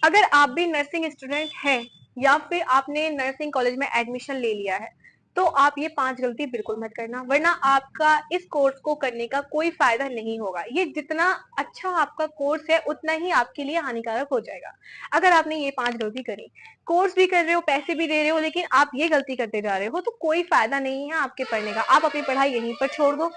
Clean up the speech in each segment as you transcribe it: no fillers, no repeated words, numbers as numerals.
अगर आप भी नर्सिंग स्टूडेंट हैं या फिर आपने नर्सिंग कॉलेज में एडमिशन ले लिया है तो आप ये 5 गलती बिल्कुल मत करना, वरना आपका इस कोर्स को करने का कोई फायदा नहीं होगा। ये जितना अच्छा आपका कोर्स है उतना ही आपके लिए हानिकारक हो जाएगा अगर आपने ये 5 गलती करी। कोर्स भी कर रहे हो, पैसे भी दे रहे हो, लेकिन आप ये गलती करते जा रहे हो तो कोई फायदा नहीं है आपके पढ़ने का। आप अपनी पढ़ाई यहीं पर छोड़ दो,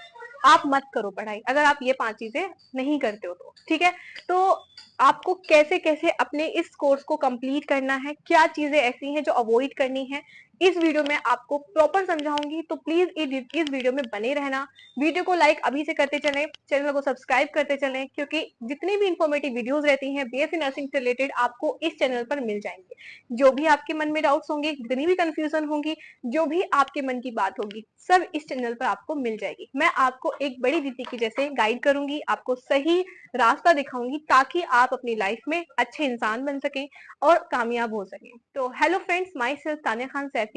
आप मत करो पढ़ाई अगर आप ये 5 चीजें नहीं करते हो तो। ठीक है, तो आपको कैसे कैसे अपने इस कोर्स को कंप्लीट करना है, क्या चीजें ऐसी हैं जो अवॉइड करनी है, इस वीडियो में आपको प्रॉपर समझाऊंगी। तो प्लीज इस वीडियो में बने रहना। वीडियो को लाइक अभी से करते चलें, चैनल को सब्सक्राइब करते चलें, क्योंकि जितनी भी इंफॉर्मेटिव वीडियोस रहती हैं बीएससी नर्सिंग से रिलेटेड आपको इस चैनल पर मिल जाएंगे। जो भी आपके मन में डाउट्स होंगे, जितनी भी कंफ्यूजन होंगी, जो भी आपके मन की बात होगी, सब इस चैनल पर आपको मिल जाएगी। मैं आपको एक बड़ी दीदी की जैसे गाइड करूंगी, आपको सही रास्ता दिखाऊंगी ताकि आप अपनी लाइफ में अच्छे इंसान बन सकें और कामयाब हो सकें। तो hello friends, myself Tania Khan Saifi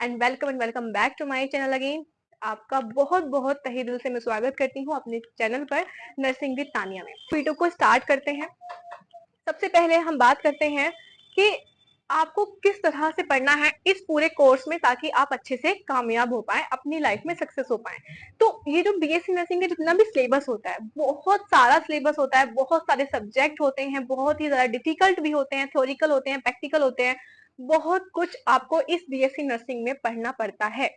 and welcome back to my channel again. आपका बहुत बहुत तहे दिल से मैं स्वागत करती हूँ अपने चैनल पर नर्सिंग विद तानिया में। वीडियो को स्टार्ट करते हैं। सबसे पहले हम बात करते हैं कि आपको किस तरह से पढ़ना है इस पूरे कोर्स में ताकि आप अच्छे से कामयाब हो पाए, अपनी लाइफ में सक्सेस हो पाए। तो ये जो बीएससी नर्सिंग का जितना भी सिलेबस होता है, बहुत सारा सिलेबस होता है, बहुत सारे सब्जेक्ट होते हैं, बहुत ही ज्यादा डिफिकल्ट भी होते हैं, थ्योरिकल होते हैं, प्रैक्टिकल होते हैं, बहुत कुछ आपको इस बीएससी नर्सिंग में पढ़ना पड़ता है।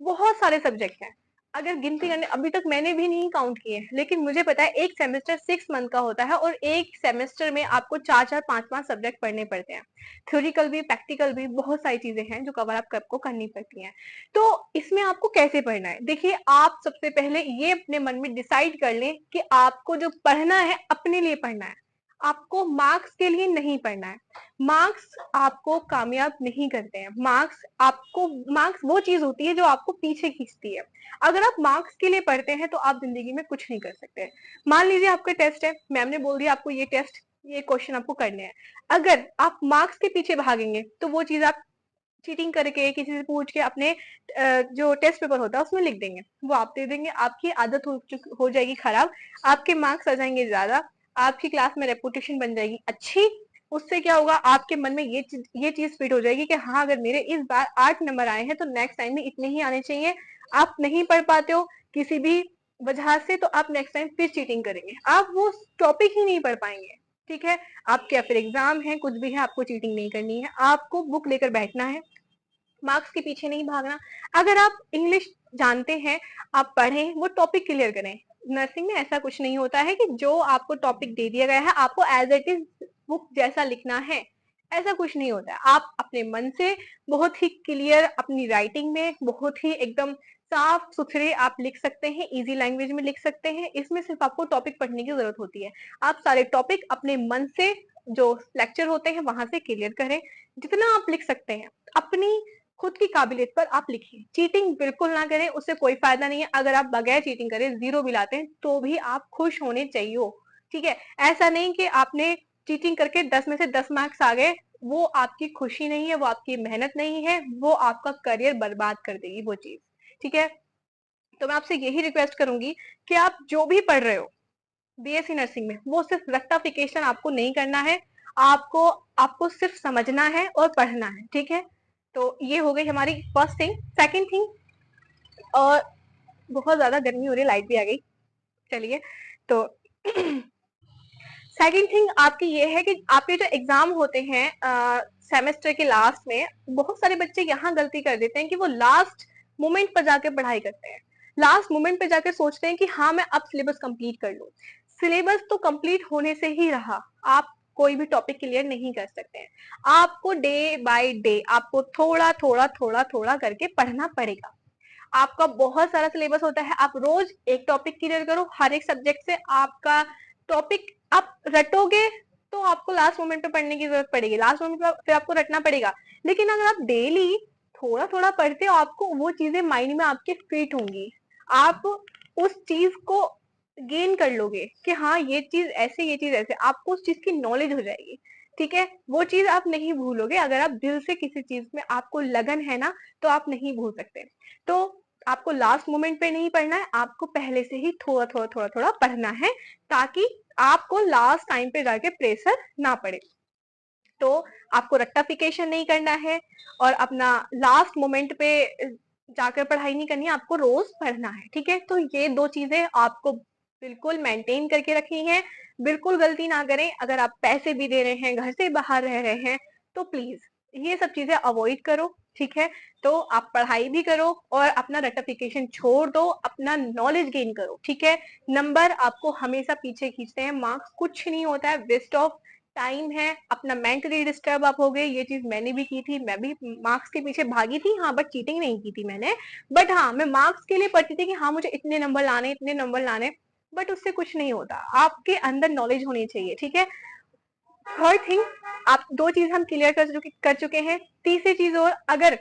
बहुत सारे सब्जेक्ट हैं, अगर गिनती करने अभी तक मैंने भी नहीं काउंट किए, लेकिन मुझे पता है एक सेमेस्टर 6 मंथ का होता है और एक सेमेस्टर में आपको 4-4 5-5 सब्जेक्ट पढ़ने पड़ते हैं। थ्योरिकल भी, प्रैक्टिकल भी, बहुत सारी चीजें हैं जो कवर अप आपको करनी पड़ती हैं। तो इसमें आपको कैसे पढ़ना है, देखिए आप सबसे पहले ये अपने मन में डिसाइड कर लें कि आपको जो पढ़ना है अपने लिए पढ़ना है, आपको मार्क्स के लिए नहीं पढ़ना है। मार्क्स आपको कामयाब नहीं करते हैं। मार्क्स वो चीज होती है जो आपको पीछे खींचती है। अगर आप मार्क्स के लिए पढ़ते हैं तो आप जिंदगी में कुछ नहीं कर सकते। मान लीजिए आपका टेस्ट है, मैम ने बोल दिया आपको ये टेस्ट, ये क्वेश्चन आपको करने हैं। अगर आप मार्क्स के पीछे भागेंगे तो वो चीज आप चीटिंग करके किसी से पूछ के अपने जो टेस्ट पेपर होता है उसमें लिख देंगे, वो आप दे देंगे, आपकी आदत हो जाएगी खराब, आपके मार्क्स आ जाएंगे ज्यादा, आपकी क्लास में रेपुटेशन बन जाएगी अच्छी। उससे क्या होगा, आपके मन में ये चीज फिट हो जाएगी कि हाँ अगर मेरे इस बार 8 नंबर आए हैं तो नेक्स्ट टाइम में इतने ही आने चाहिए। आप नहीं पढ़ पाते हो किसी भी वजह से तो आप नेक्स्ट टाइम फिर चीटिंग करेंगे, आप वो टॉपिक ही नहीं पढ़ पाएंगे। ठीक है, आपके या फिर एग्जाम है, कुछ भी है, आपको चीटिंग नहीं करनी है, आपको बुक लेकर बैठना है, मार्क्स के पीछे नहीं भागना। अगर आप इंग्लिश जानते हैं, आप पढ़ें, वो टॉपिक क्लियर करें। नर्सिंग में ऐसा कुछ नहीं होता है कि जो आपको टॉपिक दे दिया गया है आपको एज इट इज बुक जैसा लिखना है, ऐसा कुछ नहीं होता है। आप अपने मन से बहुत ही क्लियर अपनी राइटिंग में बहुत ही एकदम साफ सुथरे आप लिख सकते हैं, इजी लैंग्वेज में लिख सकते हैं। इसमें सिर्फ आपको टॉपिक पढ़ने की जरूरत होती है। आप सारे टॉपिक अपने मन से जो लेक्चर होते हैं वहां से क्लियर करें, जितना आप लिख सकते हैं अपनी खुद की काबिलियत पर आप लिखिए। चीटिंग बिल्कुल ना करें, उससे कोई फायदा नहीं है। अगर आप बगैर चीटिंग करे 0 भी लाते हैं तो भी आप खुश होने चाहिए। ठीक है, ऐसा नहीं कि आपने चीटिंग करके 10 में से 10 मार्क्स आ गए, वो आपकी खुशी नहीं है, वो आपकी मेहनत नहीं है, वो आपका करियर बर्बाद कर देगी वो चीज। ठीक है, तो मैं आपसे यही रिक्वेस्ट करूंगी कि आप जो भी पढ़ रहे हो बीएससी नर्सिंग में, वो सिर्फ रेक्टिफिकेशन आपको नहीं करना है, आपको आपको सिर्फ समझना है और पढ़ना है। ठीक है, तो ये हो गई हमारी फर्स्ट थिंग। सेकंड थिंग, और बहुत ज्यादा गर्मी हो रही है, लाइट भी आ गई, चलिए। तो सेकंड थिंग आपकी ये है कि आपके जो एग्जाम होते हैं सेमेस्टर के लास्ट में, बहुत सारे बच्चे यहाँ गलती कर देते हैं कि वो लास्ट मोमेंट पर जाकर पढ़ाई करते हैं। लास्ट मोमेंट पे जाकर सोचते हैं कि हाँ मैं अब सिलेबस कंप्लीट कर लूं। सिलेबस तो कंप्लीट होने से ही रहा, आप कोई भी टॉपिक क्लियर नहीं कर सकते हैं। आपको डे बाय डे आपको थोड़ा थोड़ा थोड़ा थोड़ा करके पढ़ना पड़ेगा। आपका बहुत सारा सिलेबस होता है, आप रोज एक टॉपिक क्लियर करो, हर एक सब्जेक्ट से आपका टॉपिक आप रटोगे तो आपको लास्ट मोमेंट पे पढ़ने की जरूरत पड़ेगी, लास्ट मोमेंट पे फिर आपको रटना पड़ेगा। लेकिन अगर आप डेली थोड़ा थोड़ा पढ़ते हो, आपको वो चीजें माइंड में आपके फिट होंगी, आप उस चीज को गेन कर लोगे कि हाँ ये चीज ऐसे, ये चीज ऐसे, आपको उस चीज की नॉलेज हो जाएगी। ठीक है, वो चीज आप नहीं भूलोगे। अगर आप दिल से किसी चीज में आपको लगन है ना, तो आप नहीं भूल सकते। तो आपको लास्ट मोमेंट पे नहीं पढ़ना है, आपको पहले से ही थोड़ा थोड़ा थोड़ा थोड़ा पढ़ना है ताकि आपको लास्ट टाइम पे जाके प्रेशर ना पड़े। तो आपको रेक्टिफिकेशन नहीं करना है और अपना लास्ट मोमेंट पे जाकर पढ़ाई नहीं करनी है, आपको रोज पढ़ना है, ठीक है। तो ये 2 चीजें आपको बिल्कुल मेंटेन करके रखनी है, बिल्कुल गलती ना करें। अगर आप पैसे भी दे रहे हैं, घर से बाहर रह रहे हैं, तो प्लीज ये सब चीजें अवॉइड करो, ठीक है। तो आप पढ़ाई भी करो और अपना रेक्टिफिकेशन छोड़ दो, अपना नॉलेज गेन करो, ठीक है। नंबर आपको हमेशा पीछे खींचते हैं, मार्क्स कुछ नहीं होता है, वेस्ट ऑफ टाइम है, अपना मेंटली डिस्टर्ब आप हो गए। ये चीज मैंने भी की थी, मैं भी मार्क्स के पीछे भागी थी, हाँ, बट चीटिंग नहीं की थी मैंने। बट हाँ, मैं मार्क्स के लिए पढ़ती थी कि हाँ मुझे इतने नंबर लाने, इतने नंबर लाने, बट उससे कुछ नहीं होता। आपके अंदर नॉलेज होनी चाहिए, ठीक है। थर्ड थिंग, आप 2 चीज हम क्लियर कर चुके हैं। तीसरी चीज, और अगर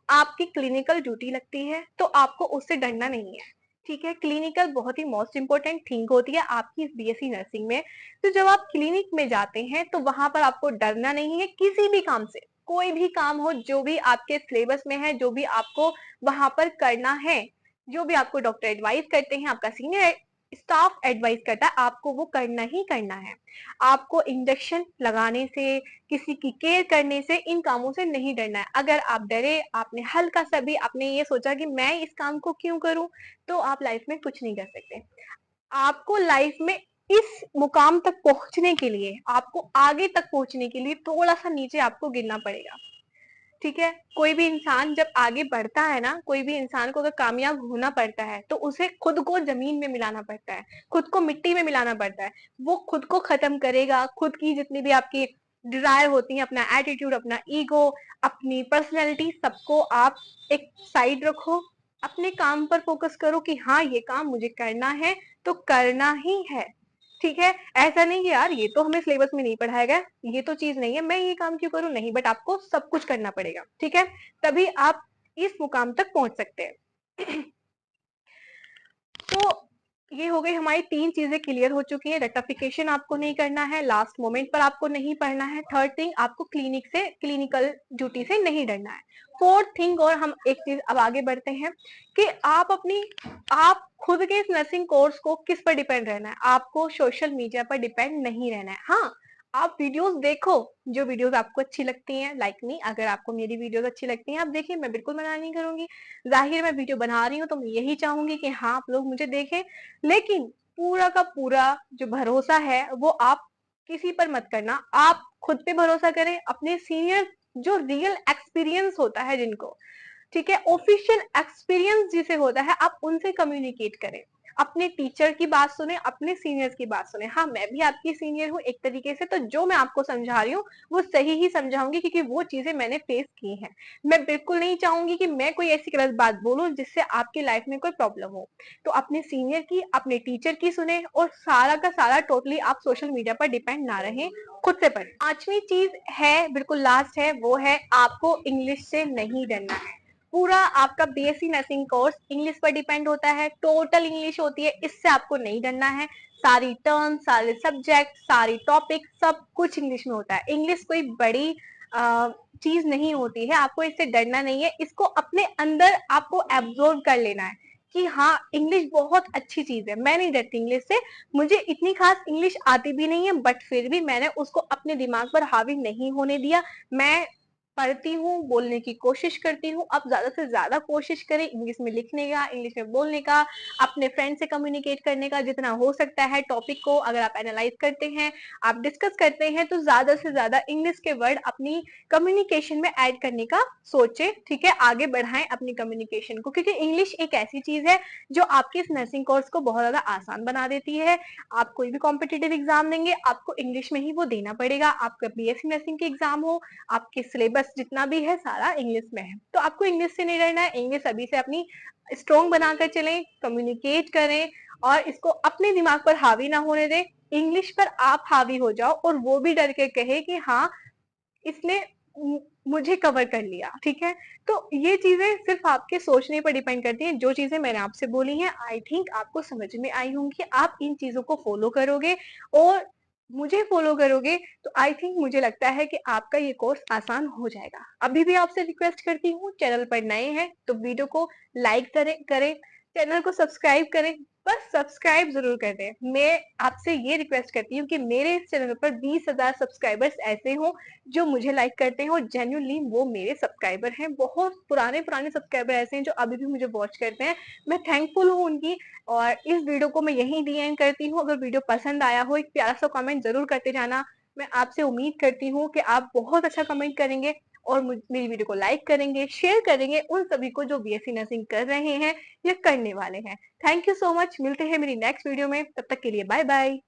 आपकी क्लिनिकल ड्यूटी लगती है तो आपको उससे डरना नहीं है, ठीक है। क्लिनिकल बहुत ही मोस्ट इंपोर्टेंट थिंग होती है आपकी बीएससी नर्सिंग में। तो जब आप क्लिनिक में जाते हैं तो वहां पर आपको डरना नहीं है किसी भी काम से। कोई भी काम हो, जो भी आपके सिलेबस में है, जो भी आपको वहां पर करना है, जो भी आपको डॉक्टर एडवाइस करते हैं, आपका सीनियर स्टाफ एडवाइस करता है, आपको वो करना ही करना है। आपको इंजेक्शन लगाने से, किसी की केयर करने से, इन कामों से नहीं डरना है। अगर आप डरे, आपने हल्का सा भी आपने ये सोचा कि मैं इस काम को क्यों करूं, तो आप लाइफ में कुछ नहीं कर सकते। आपको लाइफ में इस मुकाम तक पहुंचने के लिए, आपको आगे तक पहुंचने के लिए थोड़ा सा नीचे आपको गिरना पड़ेगा, ठीक है। कोई भी इंसान जब आगे बढ़ता है ना, कोई भी इंसान को अगर कामयाब होना पड़ता है तो उसे खुद को जमीन में मिलाना पड़ता है, खुद को मिट्टी में मिलाना पड़ता है। वो खुद को खत्म करेगा, खुद की जितनी भी आपकी डिजायर होती है, अपना एटीट्यूड, अपना ईगो, अपनी पर्सनैलिटी, सबको आप एक साइड रखो। अपने काम पर फोकस करो कि हाँ ये काम मुझे करना है तो करना ही है, ठीक है। ऐसा नहीं कि यार ये तो हमें सिलेबस में नहीं पढ़ाया गया, ये तो चीज नहीं है, मैं ये काम क्यों करूं, नहीं, बट आपको सब कुछ करना पड़ेगा, ठीक है। तभी आप इस मुकाम तक पहुंच सकते हैं। तो ये हो गई हमारी 3 चीजें क्लियर हो चुकी है। रेक्टिफिकेशन आपको नहीं करना है, लास्ट मोमेंट पर आपको नहीं पढ़ना है। थर्ड थिंग, आपको क्लिनिकल ड्यूटी से नहीं डरना है। फोर्थ थिंग, और हम एक चीज अब आगे बढ़ते हैं कि आप खुद के इस नर्सिंग कोर्स को किस पर डिपेंड रहना है। आपको सोशल मीडिया पर डिपेंड नहीं रहना है। हाँ, आप वीडियोस देखो, जो वीडियोस आपको अच्छी लगती हैं, लाइक मी, अगर आपको मेरी वीडियोस अच्छी लगती हैं आप देखिए, मैं बिल्कुल मना नहीं करूंगी। जाहिर मैं वीडियो बना रही हूँ तो मैं यही चाहूंगी कि हाँ आप लोग मुझे देखें, लेकिन पूरा का पूरा जो भरोसा है वो आप किसी पर मत करना। आप खुद पे भरोसा करें, अपने सीनियर जो रियल एक्सपीरियंस होता है जिनको, ठीक है, ऑफिशियल एक्सपीरियंस जिसे होता है, आप उनसे कम्युनिकेट करें। अपने टीचर की बात सुने, अपने सीनियर्स की बात सुने। हाँ, मैं भी आपकी सीनियर हूँ एक तरीके से, तो जो मैं आपको समझा रही हूँ वो सही ही समझाऊंगी, क्योंकि वो चीजें मैंने फेस की हैं। मैं बिल्कुल नहीं चाहूंगी कि मैं कोई ऐसी गलत बात बोलूं जिससे आपकी लाइफ में कोई प्रॉब्लम हो। तो अपने सीनियर की, अपने टीचर की सुने, और सारा का सारा टोटली आप सोशल मीडिया पर डिपेंड ना रहे, खुद से पढ़े। 5वीं चीज है, बिल्कुल लास्ट है, वो है आपको इंग्लिश से नहीं डरना है। पूरा आपका बीएससी नर्सिंग कोर्स इंग्लिश पर डिपेंड होता है, टोटल इंग्लिश होती है, इससे आपको नहीं डरना है। सारी टर्म, सारे सब्जेक्ट, सारी टॉपिक, सब कुछ इंग्लिश में होता है। इंग्लिश कोई बड़ी चीज नहीं होती है, आपको इससे डरना नहीं है। इसको अपने अंदर आपको एब्जॉर्ब कर लेना है कि हाँ इंग्लिश बहुत अच्छी चीज है। मैं नहीं डरती इंग्लिश से, मुझे इतनी खास इंग्लिश आती भी नहीं है, बट फिर भी मैंने उसको अपने दिमाग पर हावी नहीं होने दिया। मैं पढ़ती हूँ, बोलने की कोशिश करती हूँ। अब ज्यादा से ज्यादा कोशिश करें इंग्लिश में लिखने का, इंग्लिश में बोलने का, अपने फ्रेंड से कम्युनिकेट करने का, जितना हो सकता है। टॉपिक को अगर आप एनालाइज करते हैं, आप डिस्कस करते हैं, तो ज्यादा से ज्यादा इंग्लिश के वर्ड अपनी कम्युनिकेशन में ऐड करने का सोचे, ठीक है। आगे बढ़ाएं अपनी कम्युनिकेशन को, क्योंकि इंग्लिश एक ऐसी चीज है जो आपके इस नर्सिंग कोर्स को बहुत ज्यादा आसान बना देती है। आप कोई भी कॉम्पिटेटिव एग्जाम देंगे, आपको इंग्लिश में ही वो देना पड़ेगा। आपका बीएससी नर्सिंग के एग्जाम हो, आपके सिलेबस जितना भी है सारा इंग्लिश में है, तो आपको इंग्लिश से नहीं डरना है। इंग्लिश अभी से अपनी स्ट्रॉन्ग बनाकर चलें, कम्युनिकेट करें, और इसको अपने दिमाग पर हावी ना होने दें। इंग्लिश पर आप हावी हो जाओ और वो भी डर के कहे कि हाँ इसने मुझे कवर कर लिया, ठीक है। तो ये चीजें सिर्फ आपके सोचने पर डिपेंड करती हैं। जो चीजें मैंने आपसे बोली हैं, आई थिंक आपको समझ में आई होंगी। आप इन चीजों को फॉलो करोगे और मुझे फॉलो करोगे, तो आई थिंक मुझे लगता है कि आपका ये कोर्स आसान हो जाएगा। अभी भी आपसे रिक्वेस्ट करती हूँ, चैनल पर नए हैं तो वीडियो को लाइक करें, चैनल को सब्सक्राइब करें, बस सब्सक्राइब जरूर कर दें। मैं आपसे ये रिक्वेस्ट करती हूँ कि मेरे इस चैनल पर 20,000 सब्सक्राइबर्स ऐसे हों जो मुझे लाइक करते हैं और जेन्युइनली वो मेरे सब्सक्राइबर हैं। बहुत पुराने पुराने सब्सक्राइबर ऐसे हैं जो अभी भी मुझे वॉच करते हैं। मैं थैंकफुल हूँ उनकी। और इस वीडियो को मैं यहीं दी एंड करती हूँ। अगर वीडियो पसंद आया हो एक प्यारा सा कमेंट जरूर करते जाना। मैं आपसे उम्मीद करती हूँ कि आप बहुत अच्छा कमेंट करेंगे और मेरी वीडियो को लाइक करेंगे, शेयर करेंगे उन सभी को जो बीएससी नर्सिंग कर रहे हैं या करने वाले हैं। Thank you so much. मिलते हैं मेरी नेक्स्ट वीडियो में, तब तक के लिए बाय बाय।